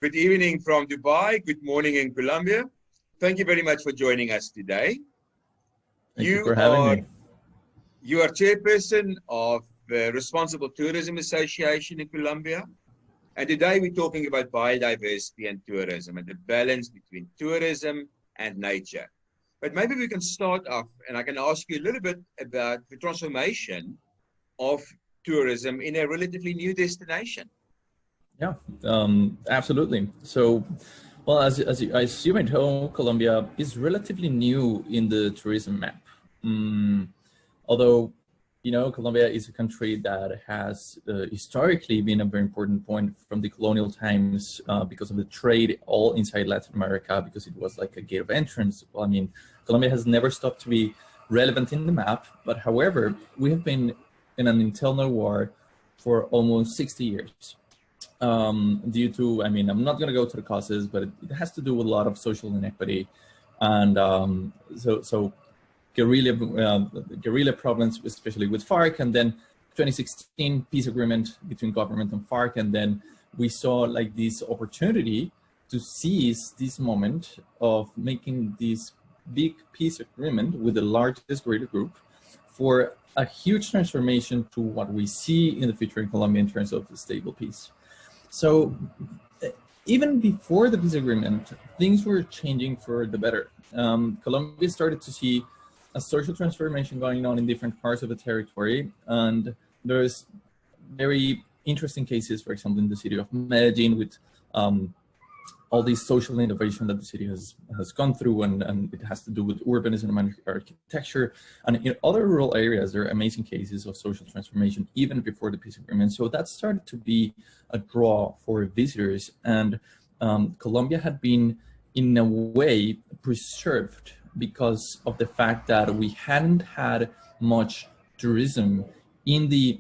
Good evening from Dubai. Good morning in Colombia. Thank you very much for joining us today. Thank you for having me. You are chairperson of the Responsible Tourism Association in Colombia. And today we're talking about biodiversity and tourism and the balance between tourism and nature. But maybe we can start off and I can ask you a little bit about the transformation of tourism in a relatively new destination. Yeah, absolutely. So, well, as you might know, Colombia is relatively new in the tourism map. Although, you know, Colombia is a country that has historically been a very important point from the colonial times because of the trade all inside Latin America, because it was like a gate of entrance. Well, I mean, Colombia has never stopped to be relevant in the map, but however, we have been in an internal war for almost 60 years. Due to, I mean, I'm not going to go to the causes, but it has to do with a lot of social inequity and so guerrilla problems, especially with FARC, and then 2016 peace agreement between government and FARC, and then we saw like this opportunity to seize this moment of making this big peace agreement with the largest guerrilla group for a huge transformation to what we see in the future in Colombia in terms of stable peace. So even before the peace agreement, things were changing for the better. Colombia started to see a social transformation going on in different parts of the territory. And there's very interesting cases, for example, in the city of Medellin with all these social innovation that the city has gone through, and it has to do with urbanism and architecture. And in other rural areas, there are amazing cases of social transformation even before the peace agreement. So that started to be a draw for visitors. And Colombia had been, in a way, preserved because of the fact that we hadn't had much tourism in the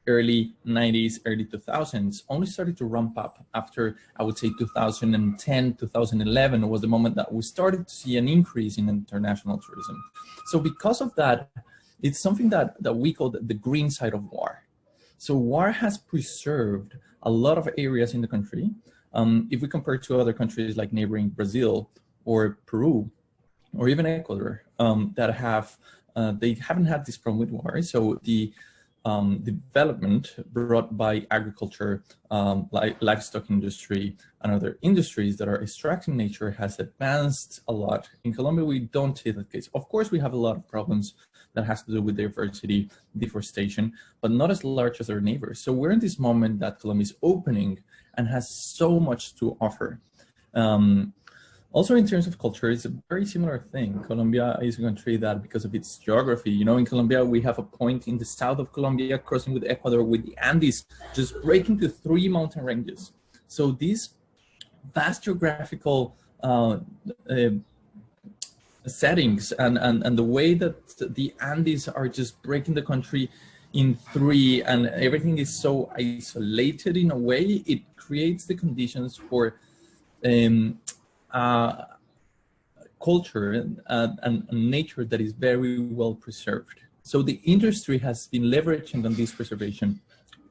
early 90s, early 2000s, only started to ramp up after, I would say, 2010, 2011 was the moment that we started to see an increase in international tourism. So because of that, it's something that we call the green side of war. So war has preserved a lot of areas in the country. If we compare to other countries like neighboring Brazil or Peru, or even Ecuador, that have, they haven't had this problem with war. So the development brought by agriculture, like livestock industry and other industries that are extracting nature has advanced a lot. In Colombia, we don't see that case. Of course, we have a lot of problems that has to do with diversity, deforestation, but not as large as our neighbors. So we're in this moment that Colombia is opening and has so much to offer. Also, in terms of culture, it's a very similar thing. Colombia is a country that, because of its geography, you know, in Colombia, we have a point in the south of Colombia crossing with Ecuador with the Andes, just breaking to 3 mountain ranges. So these vast geographical settings and the way that the Andes are just breaking the country in 3 and everything is so isolated in a way, it creates the conditions for culture and nature that is very well preserved. So the industry has been leveraging on this preservation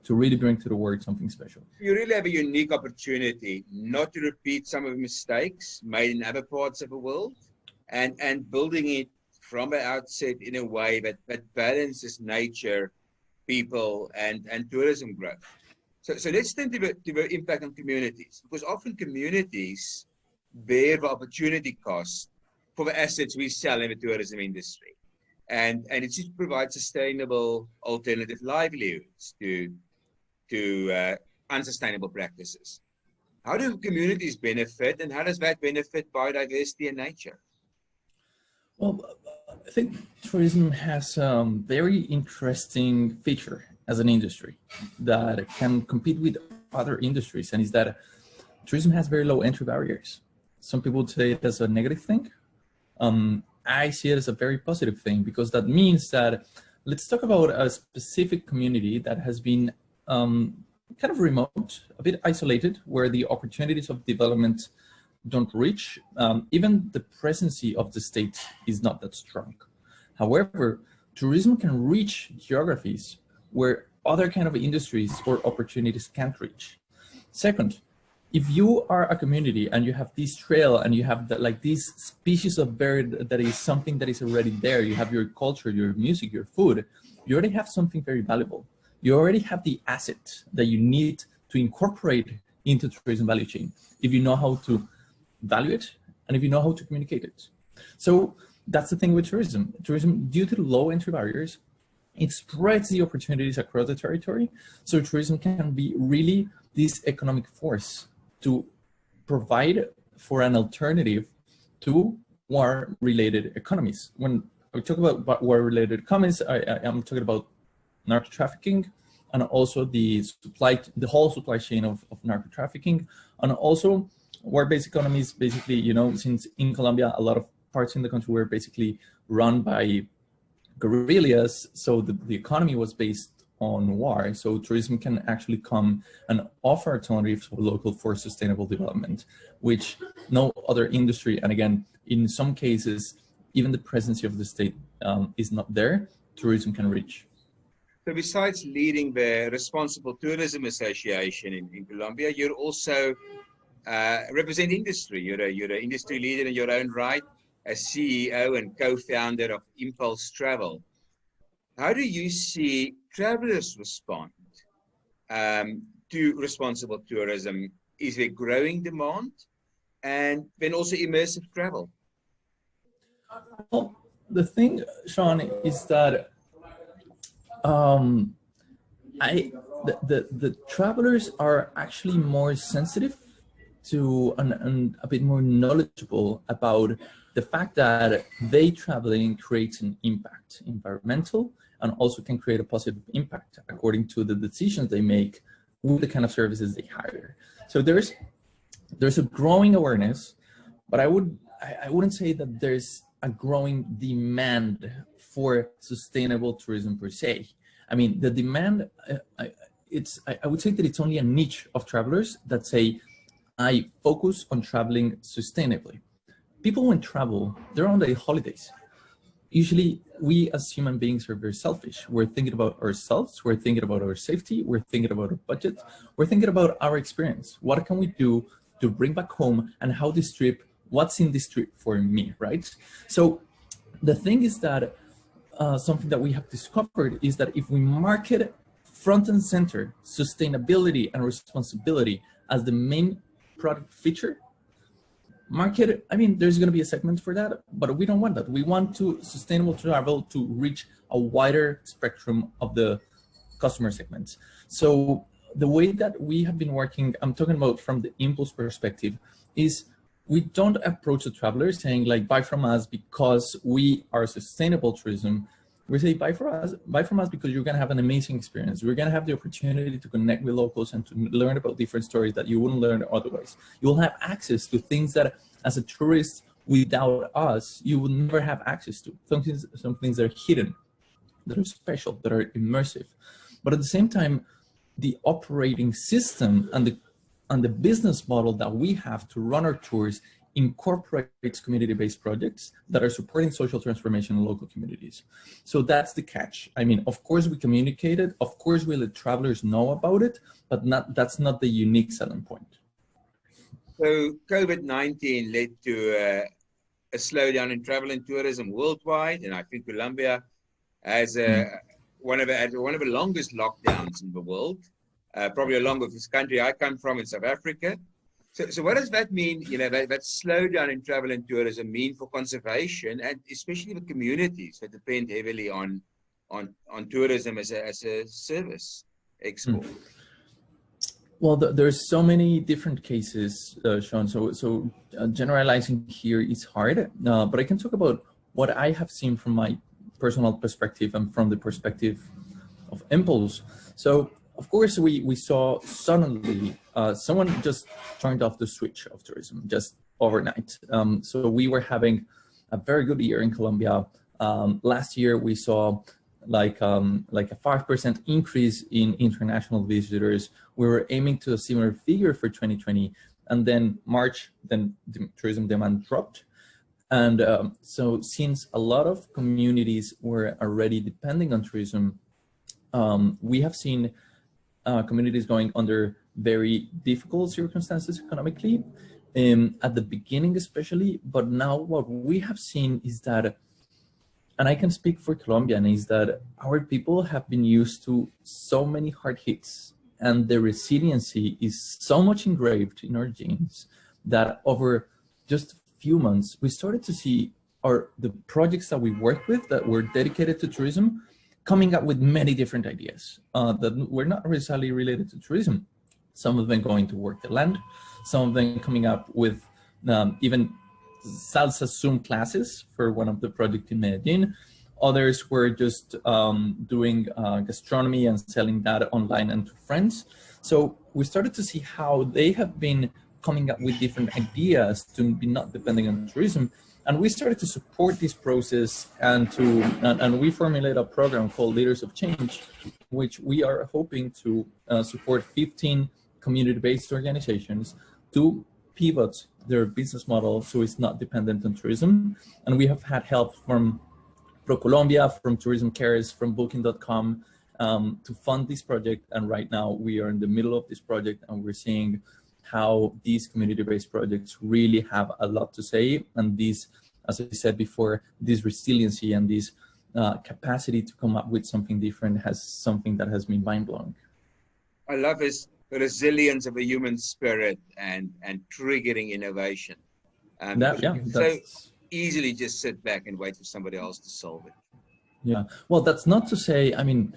to really bring to the world something special. You really have a unique opportunity not to repeat some of the mistakes made in other parts of the world and building it from the outset in a way that balances nature, people, and tourism growth. So let's turn to the impact on communities, because often communities bear the opportunity cost for the assets we sell in the tourism industry. And it should provide sustainable alternative livelihoods to unsustainable practices. How do communities benefit, and how does that benefit biodiversity and nature? Well, I think tourism has a very interesting feature as an industry that can compete with other industries, and is that tourism has very low entry barriers. Some people say it as a negative thing. I see it as a very positive thing, because that means that, let's talk about a specific community that has been kind of remote, a bit isolated, where the opportunities of development don't reach. Even the presence of the state is not that strong. However, tourism can reach geographies where other kind of industries or opportunities can't reach. Second, if you are a community and you have this trail and you have like this species of bird that is something that is already there, you have your culture, your music, your food, you already have something very valuable. You already have the asset that you need to incorporate into tourism value chain if you know how to value it and if you know how to communicate it. So that's the thing with tourism. Tourism, due to the low entry barriers, it spreads the opportunities across the territory. So tourism can be really this economic force to provide for an alternative to war-related economies. When we talk about war-related economies, I'm talking about narco trafficking, and also the whole supply chain of narco trafficking, and also war-based economies. Basically, you know, since in Colombia, a lot of parts in the country were basically run by guerrillas, so the economy was based on war. So tourism can actually come and offer alternatives for local for sustainable development, which no other industry, and again, in some cases, even the presence of the state is not there, tourism can reach. So besides leading the Responsible Tourism Association in Colombia, you're also represent industry. You're an industry leader in your own right, a CEO and co-founder of Impulse Travel. How do you see travelers respond to responsible tourism? Is there growing demand? And then also immersive travel? Well, the thing, Sean, is that the travelers are actually more sensitive to and a bit more knowledgeable about the fact that they traveling creates an impact, environmental, and also can create a positive impact according to the decisions they make with the kind of services they hire. So there's a growing awareness, but I wouldn't say that there's a growing demand for sustainable tourism per se. I mean, the demand, I would say that it's only a niche of travelers that say, I focus on traveling sustainably. People when travel, they're on their holidays. Usually we as human beings are very selfish. We're thinking about ourselves, we're thinking about our safety, we're thinking about our budget, we're thinking about our experience. What can we do to bring back home, and how this trip, what's in this trip for me, right? So the thing is that something that we have discovered is that if we market front and center sustainability and responsibility as the main product feature, market, I mean, there's going to be a segment for that, but we don't want that. We want to sustainable travel to reach a wider spectrum of the customer segments. So the way that we have been working, I'm talking about from the Impulse perspective, is we don't approach the travelers saying like, buy from us because we are sustainable tourism. We say, buy from us because you're gonna have an amazing experience. We're gonna have the opportunity to connect with locals and to learn about different stories that you wouldn't learn otherwise. You'll have access to things that as a tourist, without us, you would never have access to. Some things that are hidden, that are special, that are immersive. But at the same time, the operating system and the business model that we have to run our tours incorporates community-based projects that are supporting social transformation in local communities. So that's the catch. I mean, of course we communicate it, of course we let travelers know about it, but that's not the unique selling point. So COVID-19 led to a slowdown in travel and tourism worldwide, and I think Colombia has one of the longest lockdowns in the world, probably along with this country I come from in South Africa. So what does that mean, you know, that slowdown in travel and tourism mean for conservation, and especially the communities that depend heavily on tourism as a service export? Well, there's so many different cases, Sean. So generalizing here is hard, but I can talk about what I have seen from my personal perspective and from the perspective of Impulse. So of course, we saw suddenly someone just turned off the switch of tourism just overnight. So we were having a very good year in Colombia. Last year, we saw like a 5% increase in international visitors. We were aiming to a similar figure for 2020. And then March, then the tourism demand dropped. And so since a lot of communities were already depending on tourism, we have seen communities going under very difficult circumstances economically, at the beginning especially. But now what we have seen is that, and I can speak for Colombian, is that our people have been used to so many hard hits, and the resiliency is so much engraved in our genes that over just a few months, we started to see the projects that we work with that were dedicated to tourism coming up with many different ideas that were not necessarily related to tourism. Some of them going to work the land, some of them coming up with even salsa Zoom classes for one of the projects in Medellin. Others were just doing gastronomy and selling that online and to friends. So we started to see how they have been coming up with different ideas to be not depending on tourism. And we started to support this process and we formulate a program called Leaders of Change, which we are hoping to support 15 community-based organizations to pivot their business model so it's not dependent on tourism. And we have had help from Colombia, from Tourism Cares, from Booking.com to fund this project. And right now we are in the middle of this project, and we're seeing how these community-based projects really have a lot to say. And this, as I said before, this resiliency and this capacity to come up with something different has something that has been mind-blowing. I love his resilience of a human spirit and triggering innovation. So easily just sit back and wait for somebody else to solve it. Yeah, well, that's not to say, I mean,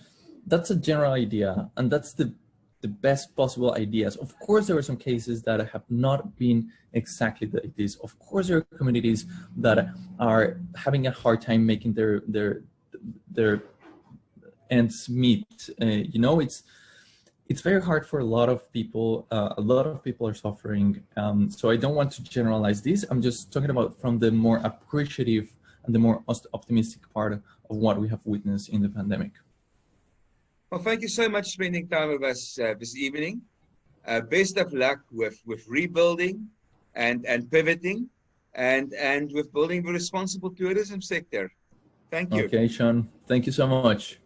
that's a general idea, and that's the best possible ideas. Of course, there are some cases that have not been exactly like this. Of course, there are communities that are having a hard time making their ends meet. You know, it's very hard for a lot of people. A lot of people are suffering. So I don't want to generalize this. I'm just talking about from the more appreciative and the more optimistic part of what we have witnessed in the pandemic. Well, thank you so much for spending time with us this evening. Best of luck with rebuilding and pivoting and with building the responsible tourism sector. Thank you. Okay, Sean. Thank you so much.